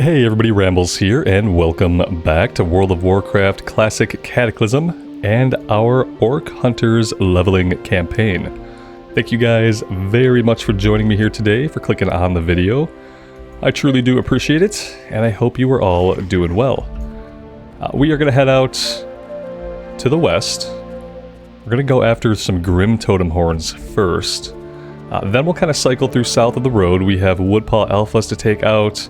Hey everybody, Rambles here, and welcome back to World of Warcraft Classic Cataclysm and our Orc Hunters leveling campaign. Thank you guys very much for joining me here today, for clicking on the video. I truly do appreciate it, and I hope you are all doing well. We are going to head out to the west. We're going to go after some Grim Totem Horns first. Then we'll kind of cycle through south of the road. We have Woodpaw Alphas to take out.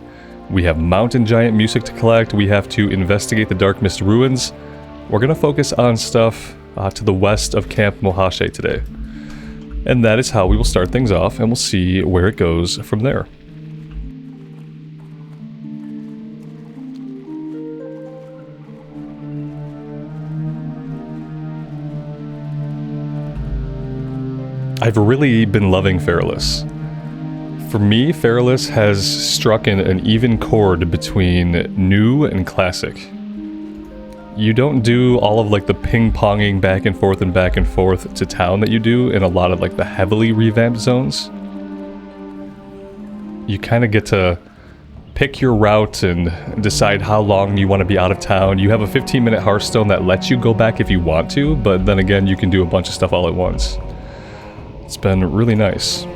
We have Mountain Giant music to collect. We have to investigate the Dark Mist ruins. We're going to focus on stuff to the west of Camp Moache today. And that is how we will start things off, and we'll see where it goes from there. I've really been loving Feralas. For me, Feralas has struck an even chord between new and classic. You don't do all of like the ping-ponging back and forth to town that you do in a lot of like the heavily revamped zones. You kind of get to pick your route and decide how long you want to be out of town. You have a 15-minute Hearthstone that lets you go back if you want to, but then again, you can do a bunch of stuff all at once. It's been really nice.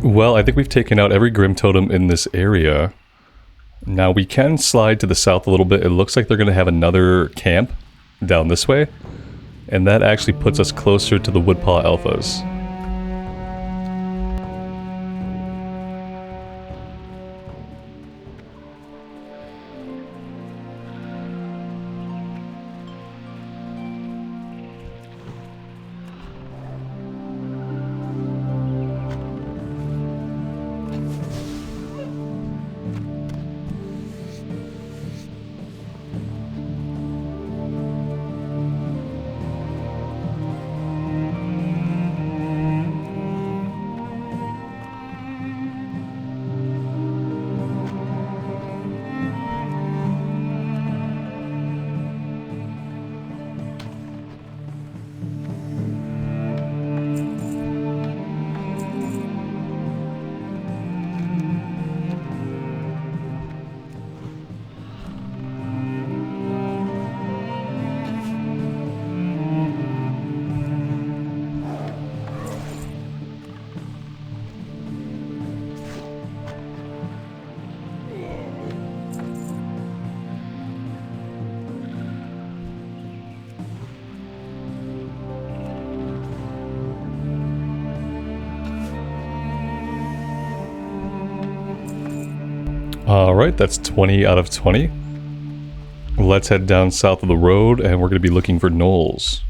Well, I think we've taken out every Grim Totem in this area. Now we can slide to the south a little bit. It looks like they're going to have another camp down this way. And that actually puts us closer to the Woodpaw Alphas. Alright, that's 20 out of 20. Let's head down south of the road, and we're going to be looking for gnolls.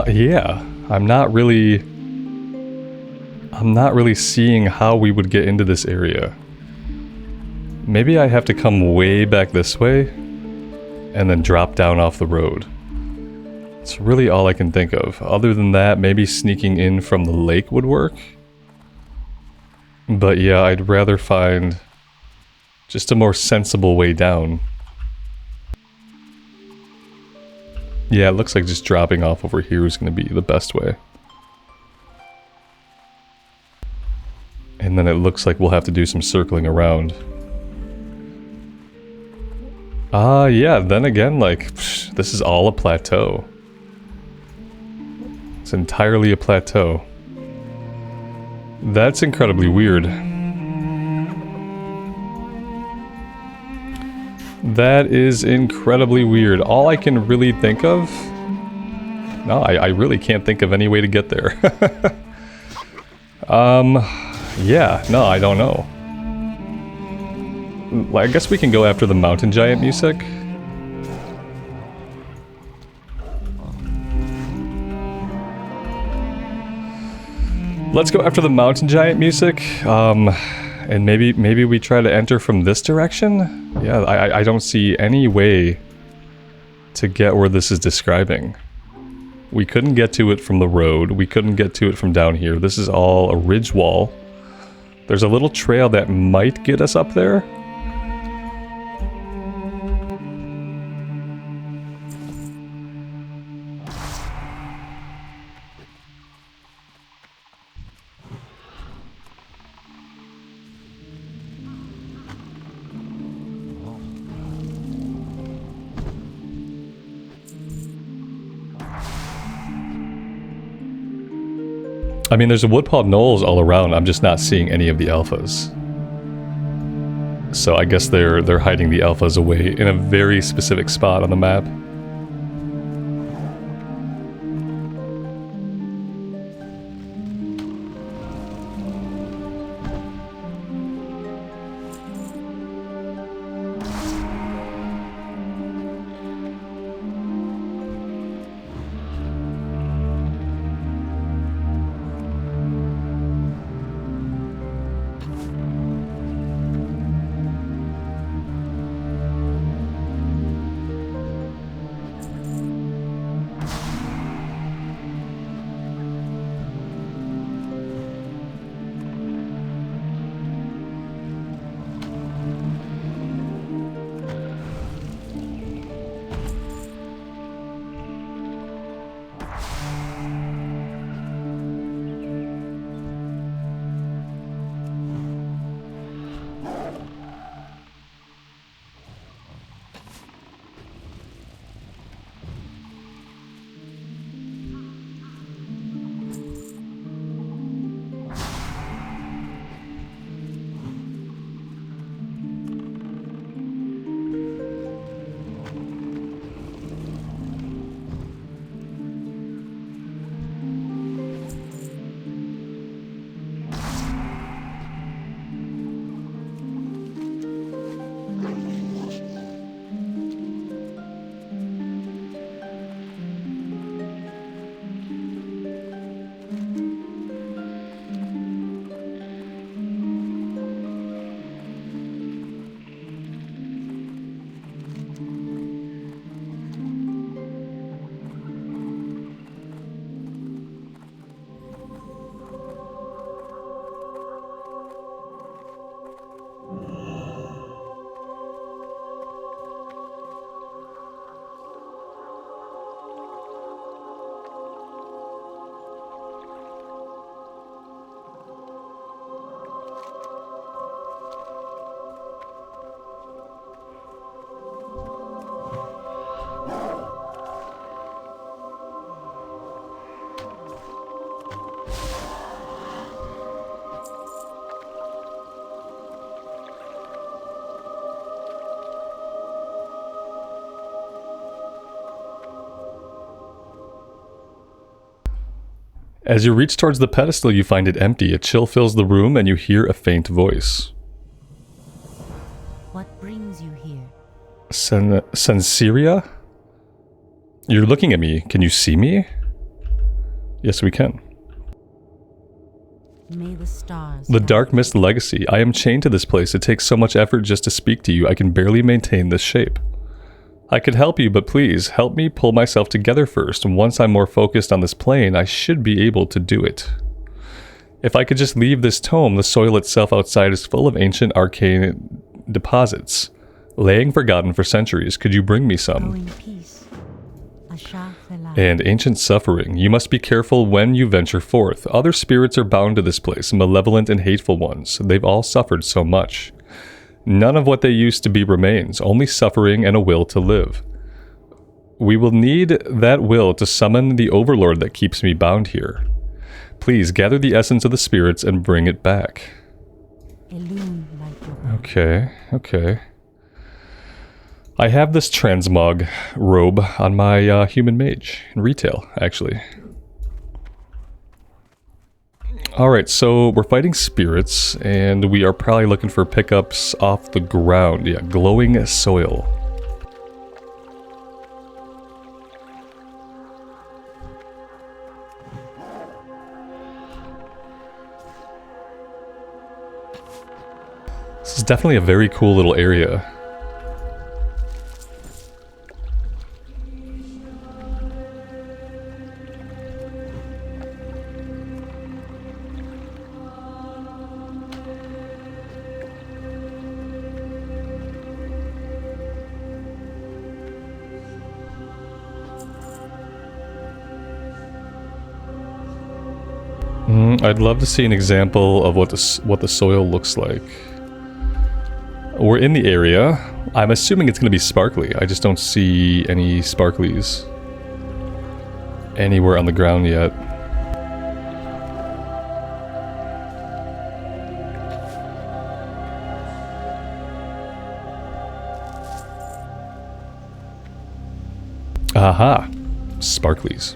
Yeah, I'm not really seeing how we would get into this area. Maybe I have to come way back this way and then drop down off the road. It's really all I can think of. Other than that, maybe sneaking in from the lake would work. But yeah, I'd rather find just a more sensible way down. Yeah, it looks like just dropping off over here is going to be the best way. And then it looks like we'll have to do some circling around. Yeah, then again, like, this is all a plateau. It's entirely a plateau. That's incredibly weird. That is incredibly weird. All I can really think of... No, I really can't think of any way to get there. Yeah, no, I don't know. I guess we can go after the mountain giant music. Let's go after the mountain giant music. And maybe we try to enter from this direction? Yeah, I don't see any way to get where this is describing. We couldn't get to it from the road. We couldn't get to it from down here. This is all a ridge wall. There's a little trail that might get us up there. I mean, there's a Woodpaw gnolls all around. I'm just not seeing any of the alphas. So I guess they're hiding the alphas away in a very specific spot on the map. As you reach towards the pedestal, you find it empty. A chill fills the room and you hear a faint voice. What brings you here? Sensiria? You're looking at me. Can you see me? Yes, we can. May the stars. The Dark Mist Legacy. I am chained to this place. It takes so much effort just to speak to you. I can barely maintain this shape. I could help you, but please, help me pull myself together first. Once I'm more focused on this plane, I should be able to do it. If I could just leave this tome, the soil itself outside is full of ancient arcane deposits, laying forgotten for centuries. Could you bring me some? And ancient suffering. You must be careful when you venture forth. Other spirits are bound to this place, malevolent and hateful ones. They've all suffered so much. None of what they used to be remains, only suffering and a will to live. We will need that will to summon the overlord that keeps me bound here. Please gather the essence of the spirits and bring it back. Okay, okay. I have this transmog robe on my human mage in retail, actually. Alright, so we're fighting spirits, and we are probably looking for pickups off the ground. Yeah, glowing soil. This is definitely a very cool little area. I'd love to see an example of what the soil looks like. We're in the area. I'm assuming it's going to be sparkly. I just don't see any sparklies anywhere on the ground yet. Aha! Sparklies.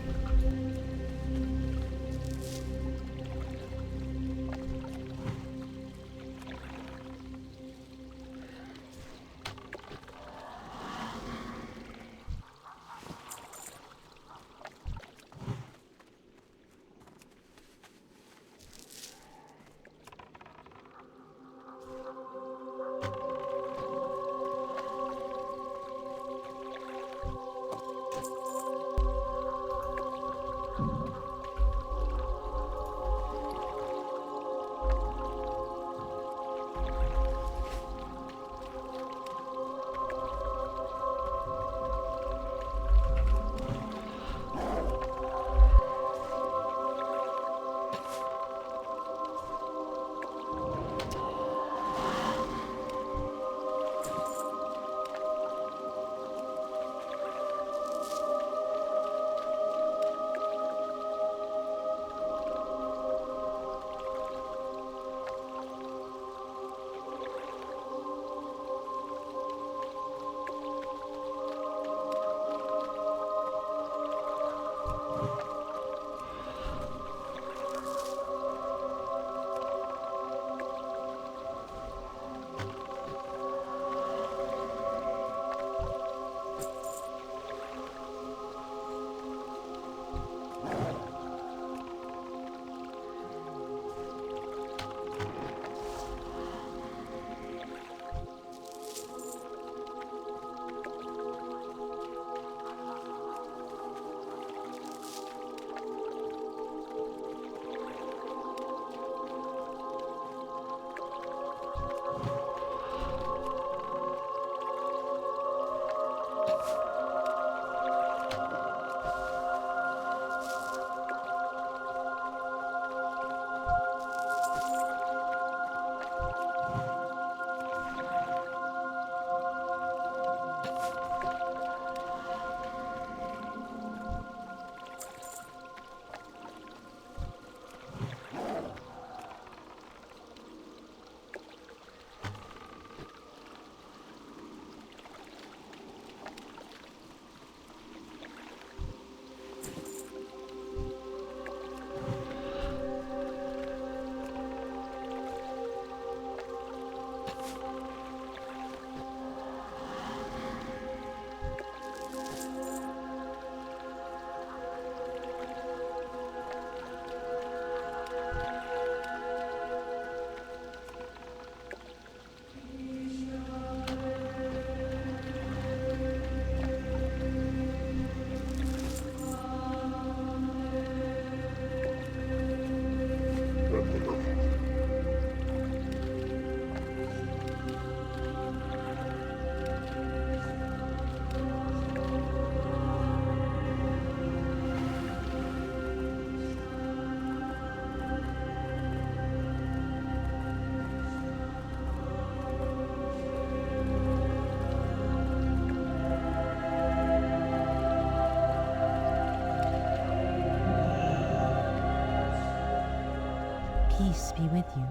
Peace be with you.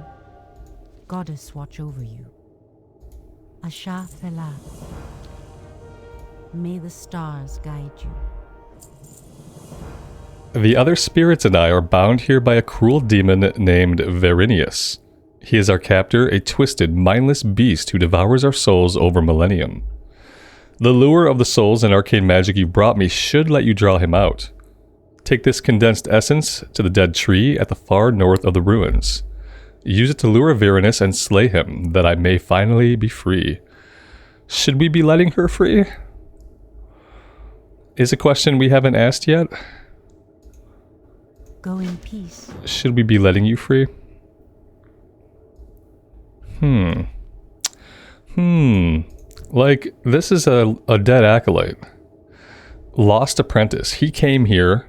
Goddess watch over you. Asha Feralas. May the stars guide you. The other spirits and I are bound here by a cruel demon named Vinius. He is our captor, a twisted, mindless beast who devours our souls over millennium. The lure of the souls and arcane magic you brought me should let you draw him out. Take this condensed essence to the dead tree at the far north of the ruins. Use it to lure Vinius and slay him, that I may finally be free. Should we be letting her free? Is a question we haven't asked yet. Go in peace. Should we be letting you free? Like, this is a dead acolyte. Lost apprentice. He came here,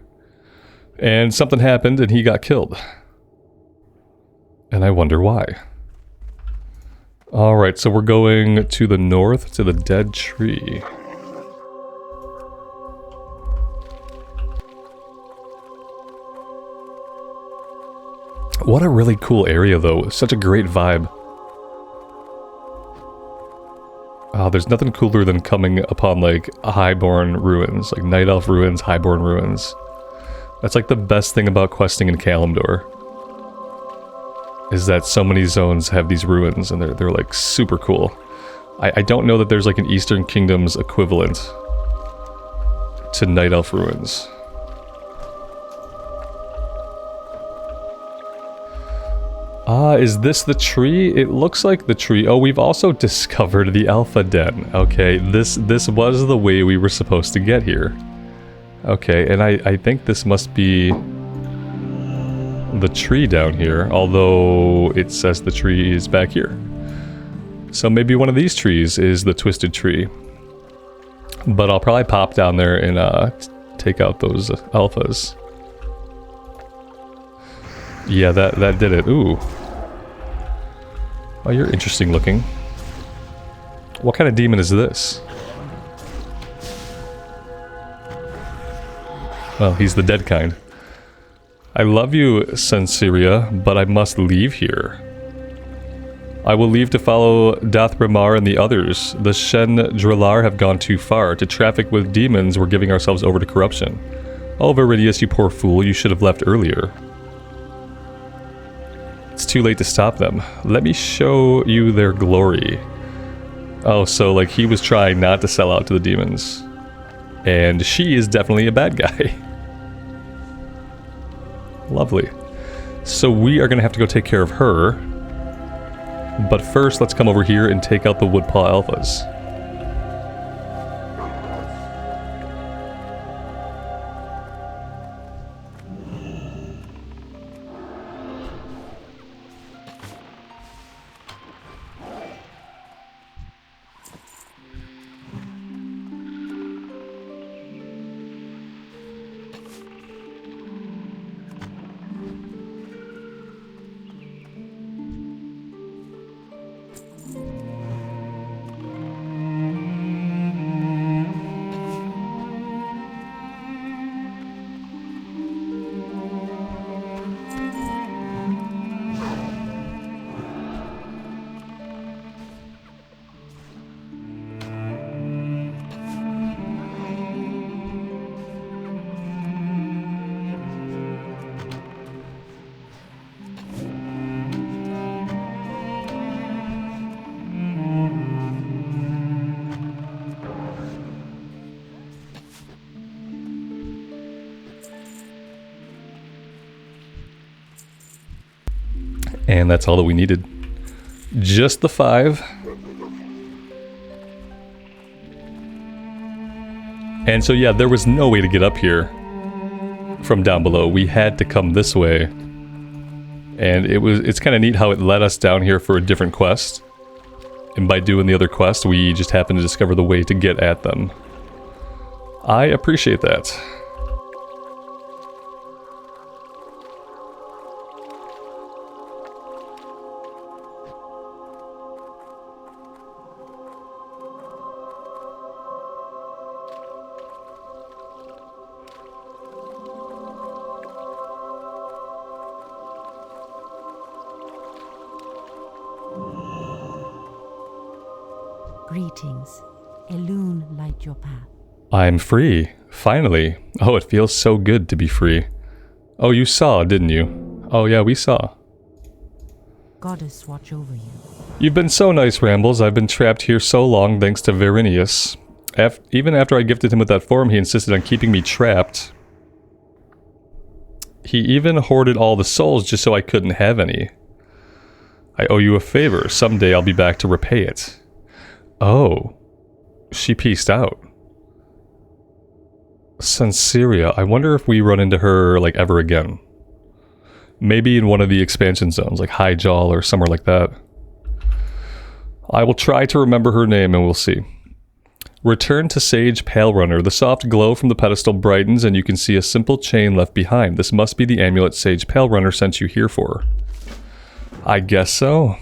and something happened, and he got killed. And I wonder why. Alright, so we're going to the north, to the dead tree. What a really cool area, though. Such a great vibe. Oh, there's nothing cooler than coming upon, like, Highborn ruins. Like, Night Elf ruins, Highborn ruins. That's, like, the best thing about questing in Kalimdor. Is that so many zones have these ruins, and they're like, super cool. I don't know that there's, like, an Eastern Kingdoms equivalent to Night Elf ruins. Is this the tree? It looks like the tree. Oh, we've also discovered the Alpha Den. Okay, this was the way we were supposed to get here. Okay, and I think this must be the tree down here, although it says the tree is back here. So maybe one of these trees is the twisted tree. But I'll probably pop down there and take out those alphas. Yeah, that did it. Ooh. Oh, you're interesting looking. What kind of demon is this? Well, he's the dead kind. I love you, Sensiria, but I must leave here. I will leave to follow Dathramar and the others. The Shen Drillar have gone too far. To traffic with demons, we're giving ourselves over to corruption. Oh, Viridius, you poor fool, you should have left earlier. It's too late to stop them. Let me show you their glory. Oh, so like he was trying not to sell out to the demons. And she is definitely a bad guy. Lovely. So we are going to have to go take care of her. But first, let's come over here and take out the Woodpaw Alphas. And that's all that we needed. Just the 5. And so yeah, there was no way to get up here from down below. We had to come this way. And it's kind of neat how it led us down here for a different quest. And by doing the other quest, we just happened to discover the way to get at them. I appreciate that. Greetings. A loon light your path. I'm free. Finally. Oh, it feels so good to be free. Oh, you saw, didn't you? Oh yeah, we saw. Goddess watch over you. You've been so nice, Rambles. I've been trapped here so long thanks to Vinius. Even after I gifted him with that form, he insisted on keeping me trapped. He even hoarded all the souls just so I couldn't have any. I owe you a favor. Someday I'll be back to repay it. Oh. She peaced out. Sanseria. I wonder if we run into her, like, ever again. Maybe in one of the expansion zones, like High Jaw or somewhere like that. I will try to remember her name and we'll see. Return to Sage Pale Runner. The soft glow from the pedestal brightens and you can see a simple chain left behind. This must be the amulet Sage Pale Runner sent you here for. I guess so.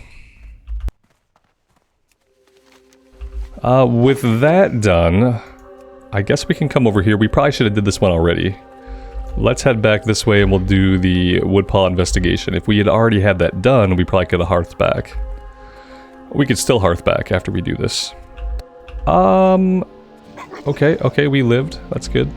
With that done, I guess we can come over here. We probably should have did this one already. Let's head back this way and we'll do the Woodpaw investigation. If we had already had that done, we probably could have hearthed back. We could still hearth back after we do this. Okay, we lived. That's good.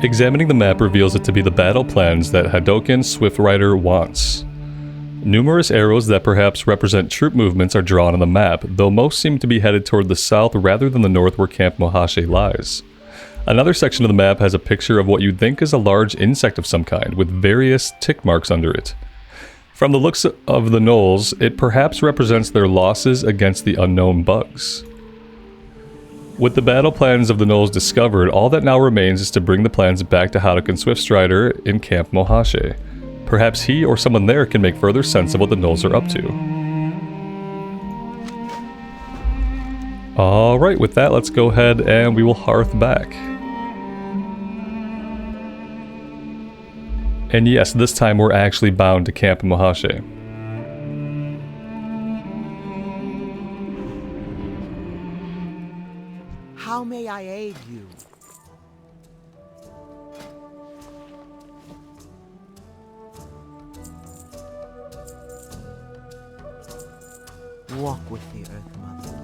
Examining the map reveals it to be the battle plans that Hadoken Swift-Rider wants. Numerous arrows that perhaps represent troop movements are drawn on the map, though most seem to be headed toward the south rather than the north where Camp Moache lies. Another section of the map has a picture of what you'd think is a large insect of some kind, with various tick marks under it. From the looks of the gnolls, it perhaps represents their losses against the unknown bugs. With the battle plans of the gnolls discovered, all that now remains is to bring the plans back to Hadoken Swift-Strider in Camp Moache. Perhaps he or someone there can make further sense of what the gnolls are up to. Alright, with that, let's go ahead and we will hearth back. And yes, this time we're actually bound to Camp Moache. How may I aid you? Walk with the Earth Mother.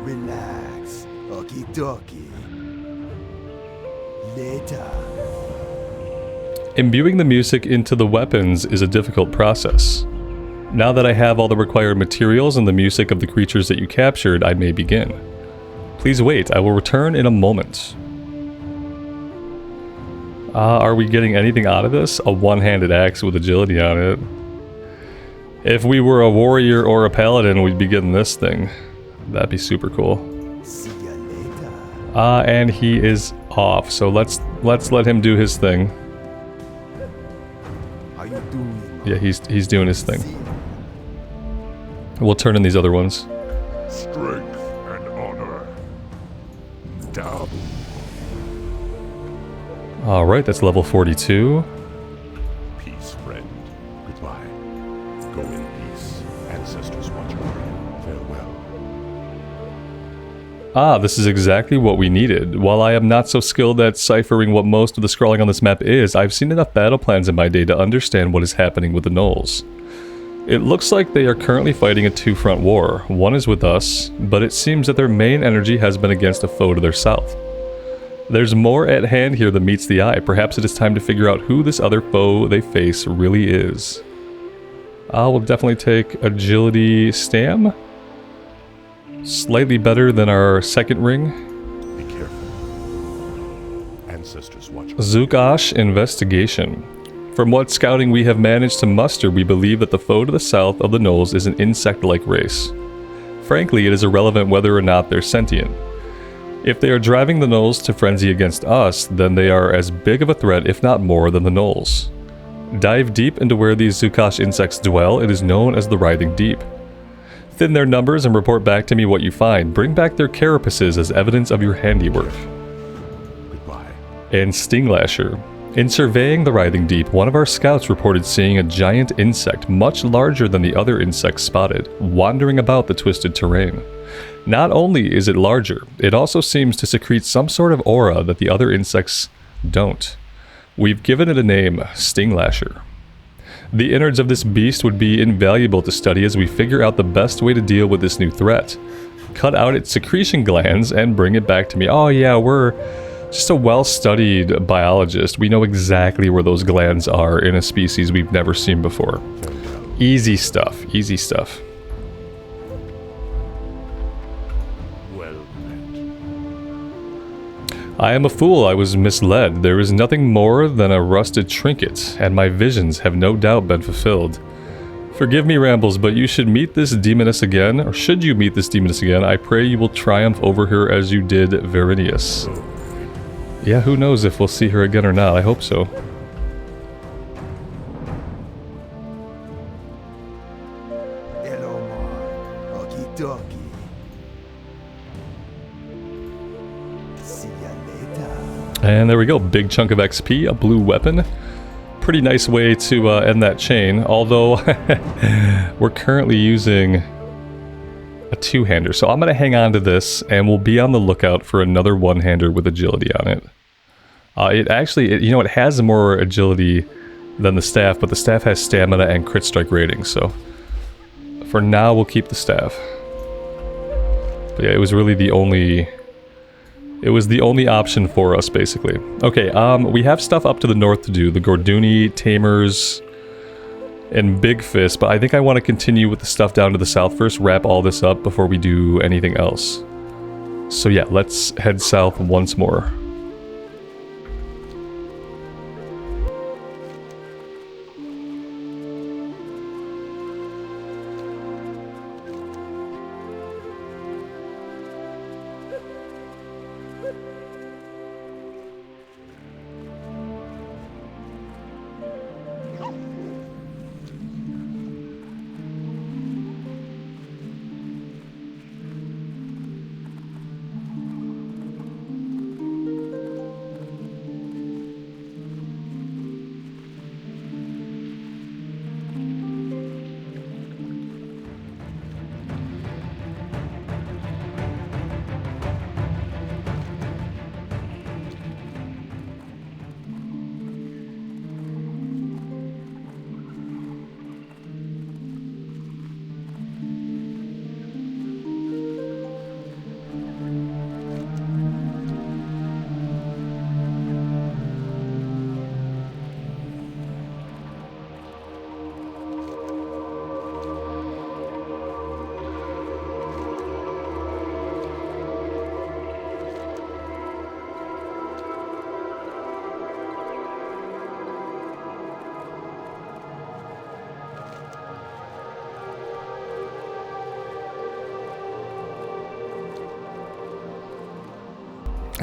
Relax, okie dokie. Later. Imbuing the music into the weapons is a difficult process. Now that I have all the required materials and the music of the creatures that you captured, I may begin. Please wait, I will return in a moment. Are we getting anything out of this? A one-handed axe with agility on it. If we were a warrior or a paladin, we'd be getting this thing. That'd be super cool. See ya later. And he is off, so let's let him do his thing. How you doing? Yeah, he's doing his thing. We'll turn in these other ones. Strength and honor. Dab. Alright, that's level 42. Peace, friend. Goodbye. Go in peace. Ancestors watch over you. Farewell. Ah, this is exactly what we needed. While I am not so skilled at ciphering what most of the scrawling on this map is, I've seen enough battle plans in my day to understand what is happening with the gnolls. It looks like they are currently fighting a two-front war. One is with us, but it seems that their main energy has been against a foe to their south. There's more at hand here than meets the eye. Perhaps it is time to figure out who this other foe they face really is. I will definitely take Agility Stam. Slightly better than our second ring. Be careful. Ancestors watch. Zukash Investigation. From what scouting we have managed to muster, we believe that the foe to the south of the Knolls is an insect-like race. Frankly, it is irrelevant whether or not they're sentient. If they are driving the Knolls to frenzy against us, then they are as big of a threat, if not more, than the Knolls. Dive deep into where these Zukash insects dwell. It is known as the Writhing Deep. Thin their numbers and report back to me what you find. Bring back their carapaces as evidence of your handiwork. Goodbye. And Stinglasher. In surveying the Writhing Deep, one of our scouts reported seeing a giant insect much larger than the other insects spotted, wandering about the twisted terrain. Not only is it larger, it also seems to secrete some sort of aura that the other insects don't. We've given it a name, Stinglasher. The innards of this beast would be invaluable to study as we figure out the best way to deal with this new threat. Cut out its secretion glands and bring it back to me. Oh yeah, we're just a well-studied biologist. We know exactly where those glands are in a species we've never seen before. Easy stuff, easy stuff. I am a fool, I was misled. There is nothing more than a rusted trinket, and my visions have no doubt been fulfilled. Forgive me, Rambles, but you should meet this demoness again, or should you meet this demoness again, I pray you will triumph over her as you did Vinius. Yeah, who knows if we'll see her again or not, I hope so. Hello, Mar. Okie-dokie. See ya later. And there we go, big chunk of XP, a blue weapon. Pretty nice way to end that chain, although we're currently using a two-hander. So I'm going to hang on to this, and we'll be on the lookout for another one-hander with agility on it. You know, it has more agility than the staff, but the staff has stamina and crit strike rating, so for now we'll keep the staff. But yeah, it was really the only... It was the only option for us, basically. Okay, we have stuff up to the north to do. The Gorduni, Tamers, and Big Fist, but I think I want to continue with the stuff down to the south first, wrap all this up before we do anything else. So yeah, let's head south once more.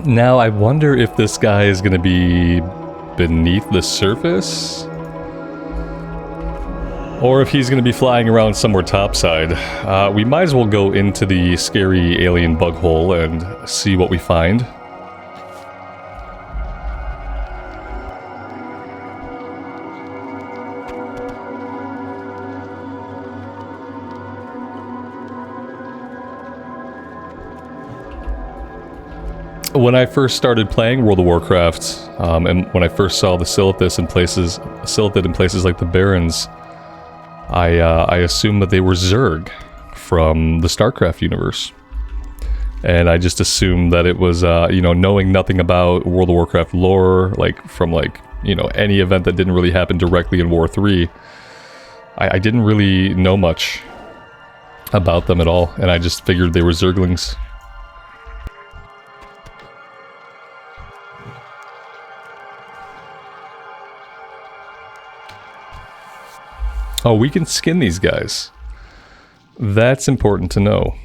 Now, I wonder if this guy is going to be beneath the surface? Or if he's going to be flying around somewhere topside. We might as well go into the scary alien bug hole and see what we find. When I first started playing World of Warcraft, and when I first saw the Silithid in places like the Barrens, I assumed that they were Zerg from the StarCraft universe. And I just assumed that it was, you know, knowing nothing about World of Warcraft lore, like, from, like, you know, any event that didn't really happen directly in War 3. I didn't really know much about them at all, and I just figured they were Zerglings. Oh, we can skin these guys. That's important to know.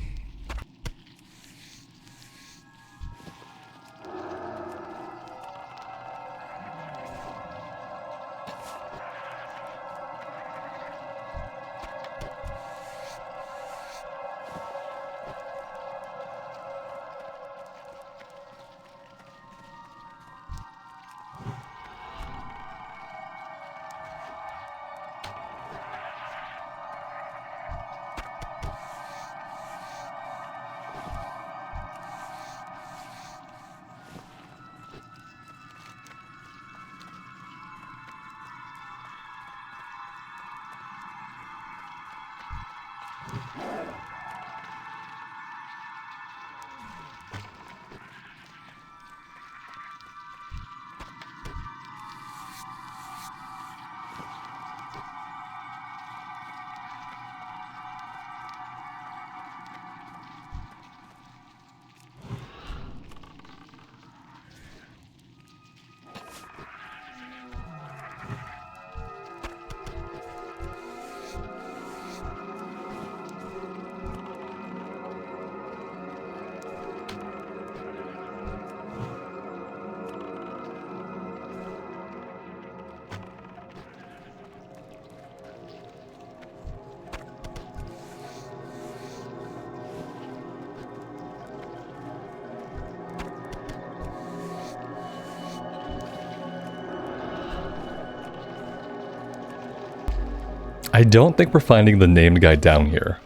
I don't think we're finding the named guy down here.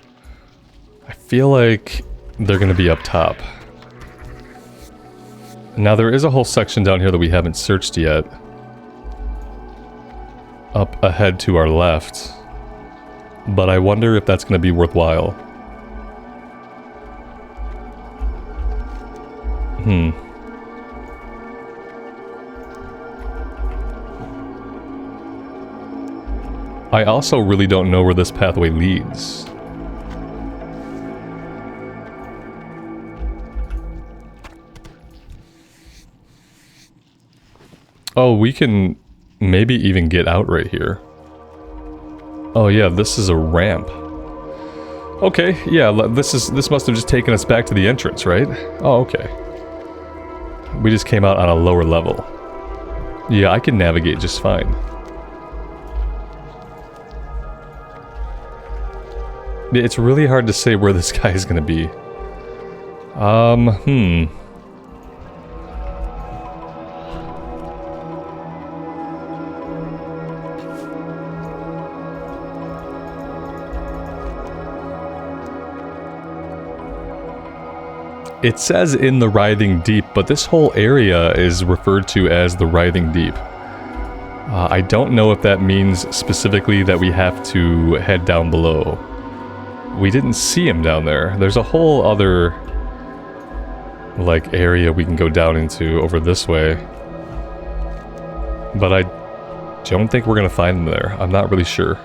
I feel like they're going to be up top. Now there is a whole section down here that we haven't searched yet. Up ahead to our left. But I wonder if that's going to be worthwhile. I also really don't know where this pathway leads. Oh, we can maybe even get out right here. Oh yeah, this is a ramp. Okay, yeah, this must have just taken us back to the entrance, right? Oh, okay. We just came out on a lower level. Yeah, I can navigate just fine. It's really hard to say where this guy is gonna be. It says in the Writhing Deep, but this whole area is referred to as the Writhing Deep. I don't know if that means specifically that we have to head down below. We didn't see him down there. There's a whole other, like, area we can go down into over this way. But I don't think we're gonna find him there. I'm not really sure.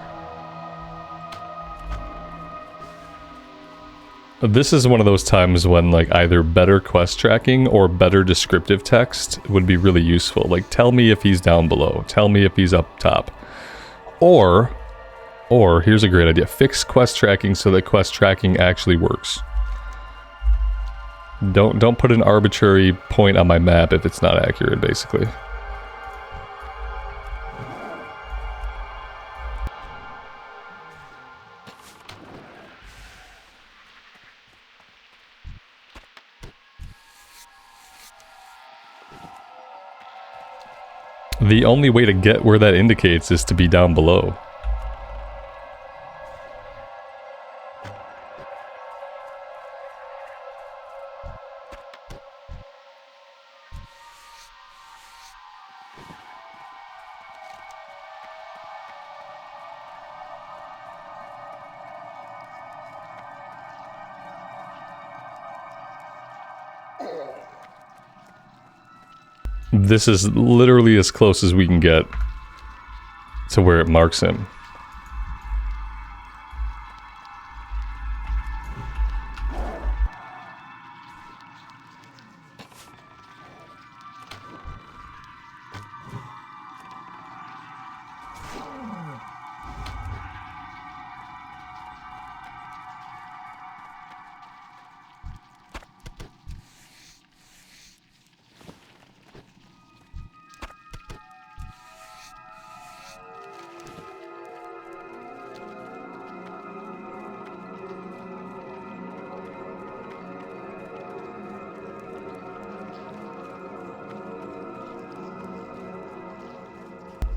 This is one of those times when, like, either better quest tracking or better descriptive text would be really useful. Like, tell me if he's down below. Tell me if he's up top. Or, here's a great idea. Fix quest tracking so that quest tracking actually works. Don't put an arbitrary point on my map if it's not accurate, basically. The only way to get where that indicates is to be down below. This is literally as close as we can get to where it marks him.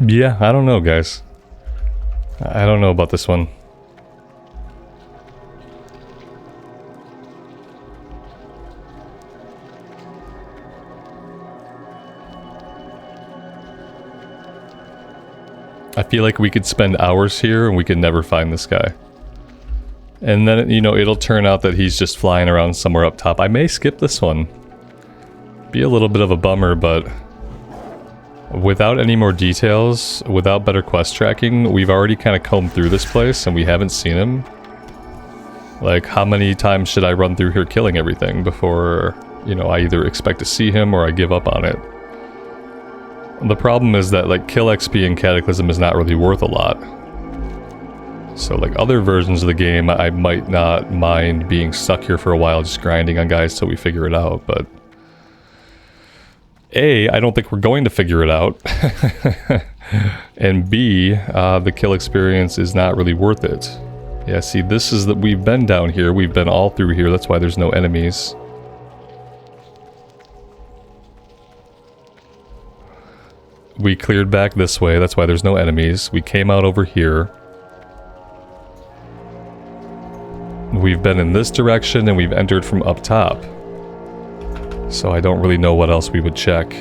Yeah, I don't know, guys. I don't know about this one. I feel like we could spend hours here and we could never find this guy. And then, you know, it'll turn out that he's just flying around somewhere up top. I may skip this one. Be a little bit of a bummer, but without any more details, without better quest tracking, we've already kind of combed through this place and we haven't seen him. Like, how many times should I run through here killing everything before, you know, I either expect to see him or I give up on it? The problem is that, like, kill XP in Cataclysm is not really worth a lot. So, like, other versions of the game, I might not mind being stuck here for a while just grinding on guys till we figure it out, but A, I don't think we're going to figure it out. And B, the kill experience is not really worth it. Yeah, see, this is that we've been down here, we've been all through here, that's why there's no enemies. We cleared back this way, that's why there's no enemies. We came out over here. We've been in this direction and we've entered from up top. So I don't really know what else we would check.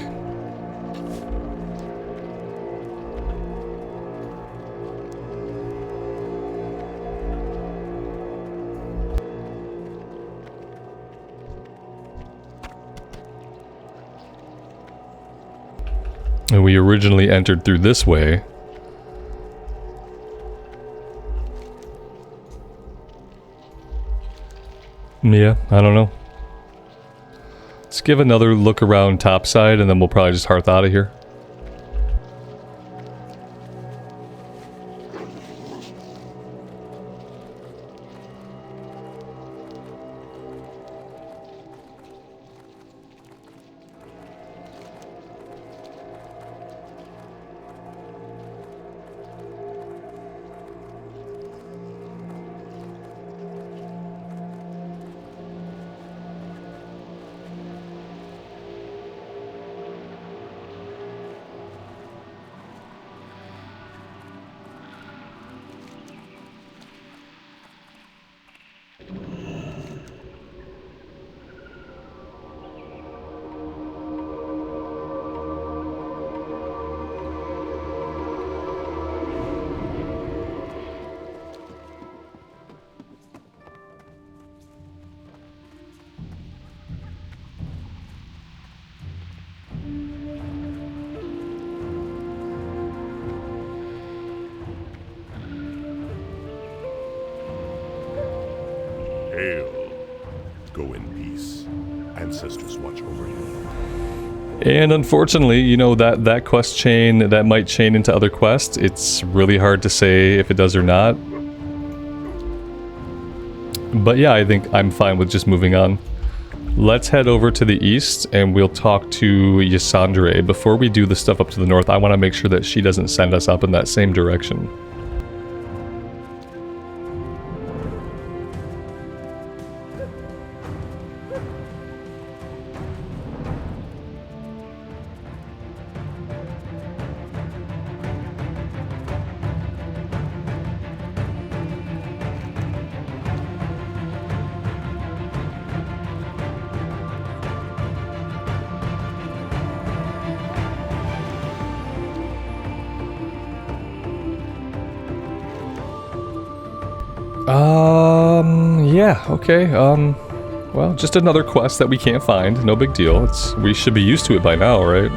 And we originally entered through this way. Yeah, I don't know. Let's give another look around topside and then we'll probably just hearth out of here. Go in peace. Ancestors watch over you. And unfortunately, you know, that quest chain, that might chain into other quests. It's really hard to say if it does or not. But yeah, I think I'm fine with just moving on. Let's head over to the east and we'll talk to Ysandre. Before we do the stuff up to the north, I want to make sure that she doesn't send us up in that same direction. Yeah, okay, well, just another quest that we can't find, no big deal. We should be used to it by now, right?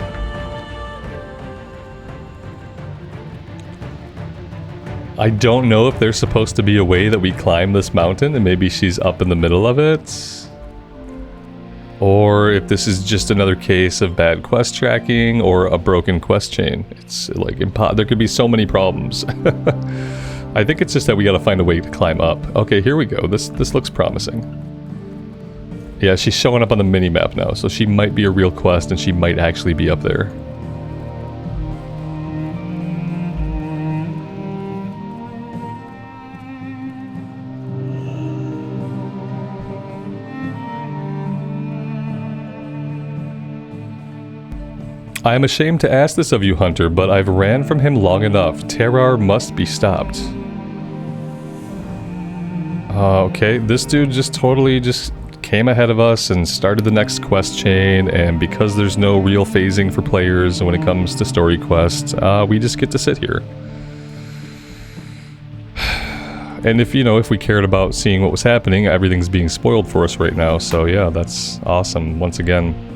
I don't know if there's supposed to be a way that we climb this mountain and maybe she's up in the middle of it. Or if this is just another case of bad quest tracking or a broken quest chain. It's like, there could be so many problems. I think it's just that we gotta find a way to climb up. Okay, here we go. This looks promising. Yeah, she's showing up on the mini-map now, so she might be a real quest and she might actually be up there. I am ashamed to ask this of you, Hunter, but I've ran from him long enough. Terar must be stopped. Okay, this dude just totally came ahead of us and started the next quest chain, and because there's no real phasing for players when it comes to story quests, we just get to sit here. And if, you know, if we cared about seeing what was happening, everything's being spoiled for us right now, so yeah, that's awesome once again.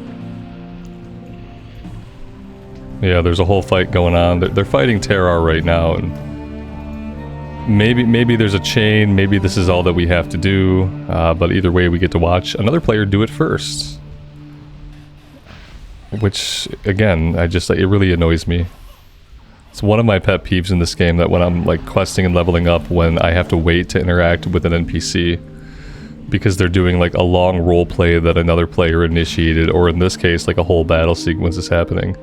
Yeah, there's a whole fight going on. They're fighting Terar right now, and maybe there's a chain, maybe this is all that we have to do, but either way we get to watch another player do it first. Which, again, it really annoys me. It's one of my pet peeves in this game that when I'm like questing and leveling up, when I have to wait to interact with an NPC because they're doing like a long role play that another player initiated, or in this case like a whole battle sequence is happening.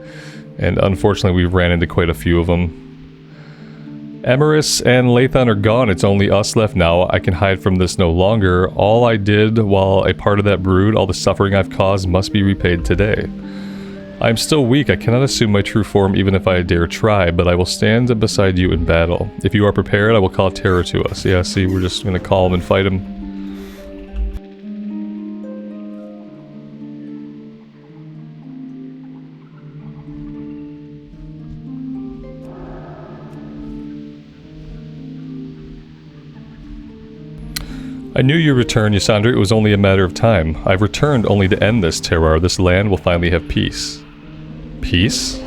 And unfortunately, we've ran into quite a few of them. Emerus and Lathon are gone. It's only us left now. I can hide from this no longer. All I did while a part of that brood, all the suffering I've caused, must be repaid today. I am still weak. I cannot assume my true form even if I dare try, but I will stand beside you in battle. If you are prepared, I will call terror to us. Yeah, see, we're just going to call him and fight him. I knew you'd return, Ysandra. It was only a matter of time. I've returned only to end this, Terar. This land will finally have peace. Peace?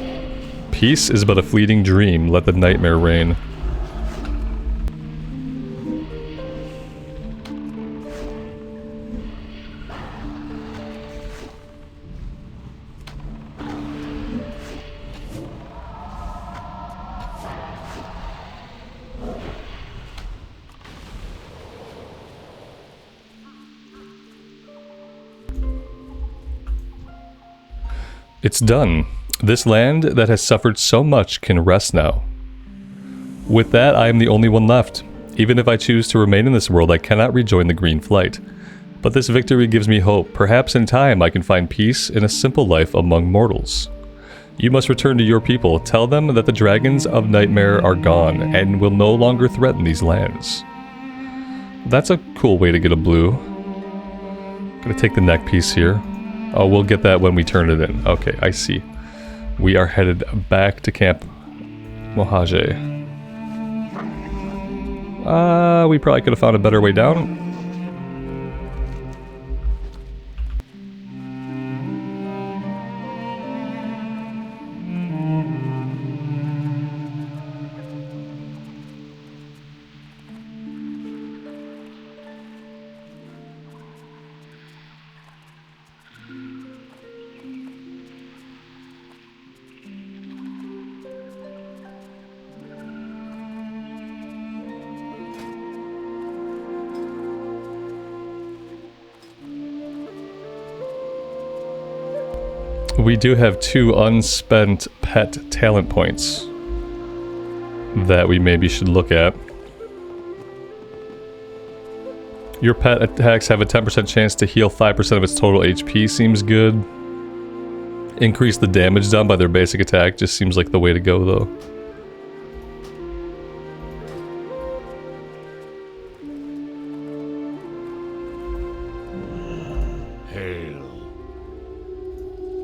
Peace is but a fleeting dream. Let the nightmare reign. It's done. This land that has suffered so much can rest now. With that, I am the only one left. Even if I choose to remain in this world, I cannot rejoin the Green Flight. But this victory gives me hope. Perhaps in time I can find peace in a simple life among mortals. You must return to your people. Tell them that the dragons of Nightmare are gone and will no longer threaten these lands. That's a cool way to get a blue. Gonna take the neck piece here. Oh, we'll get that when we turn it in. Okay, I see. We are headed back to Camp Moache. We probably could have found a better way down. We do have 2 unspent pet talent points that we maybe should look at. Your pet attacks have a 10% chance to heal 5% of its total HP. Seems good. Increase the damage done by their basic attack. Just seems like the way to go, though.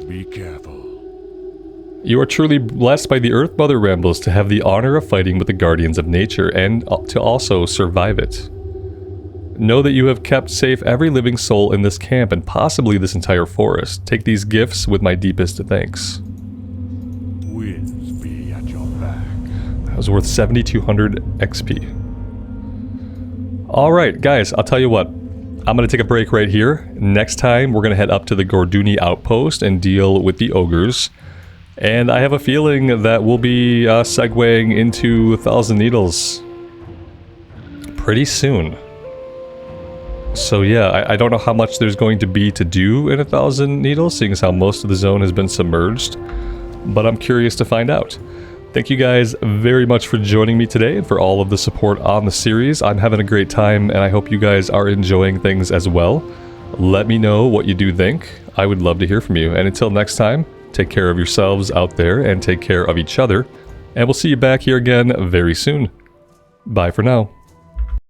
Be careful. You are truly blessed by the Earth Mother Rambles to have the honor of fighting with the Guardians of Nature and to also survive it. Know that you have kept safe every living soul in this camp and possibly this entire forest. Take these gifts with my deepest thanks. Winds be at your back. It was worth 7,200 XP. Alright, guys, I'll tell you what. I'm going to take a break right here. Next time, we're going to head up to the Gorduni outpost and deal with the ogres. And I have a feeling that we'll be segueing into 1,000 Needles pretty soon. So yeah, I don't know how much there's going to be to do in 1,000 Needles, seeing as how most of the zone has been submerged. But I'm curious to find out. Thank you guys very much for joining me today and for all of the support on the series. I'm having a great time and I hope you guys are enjoying things as well. Let me know what you do think. I would love to hear from you. And until next time, take care of yourselves out there and take care of each other. And we'll see you back here again very soon. Bye for now.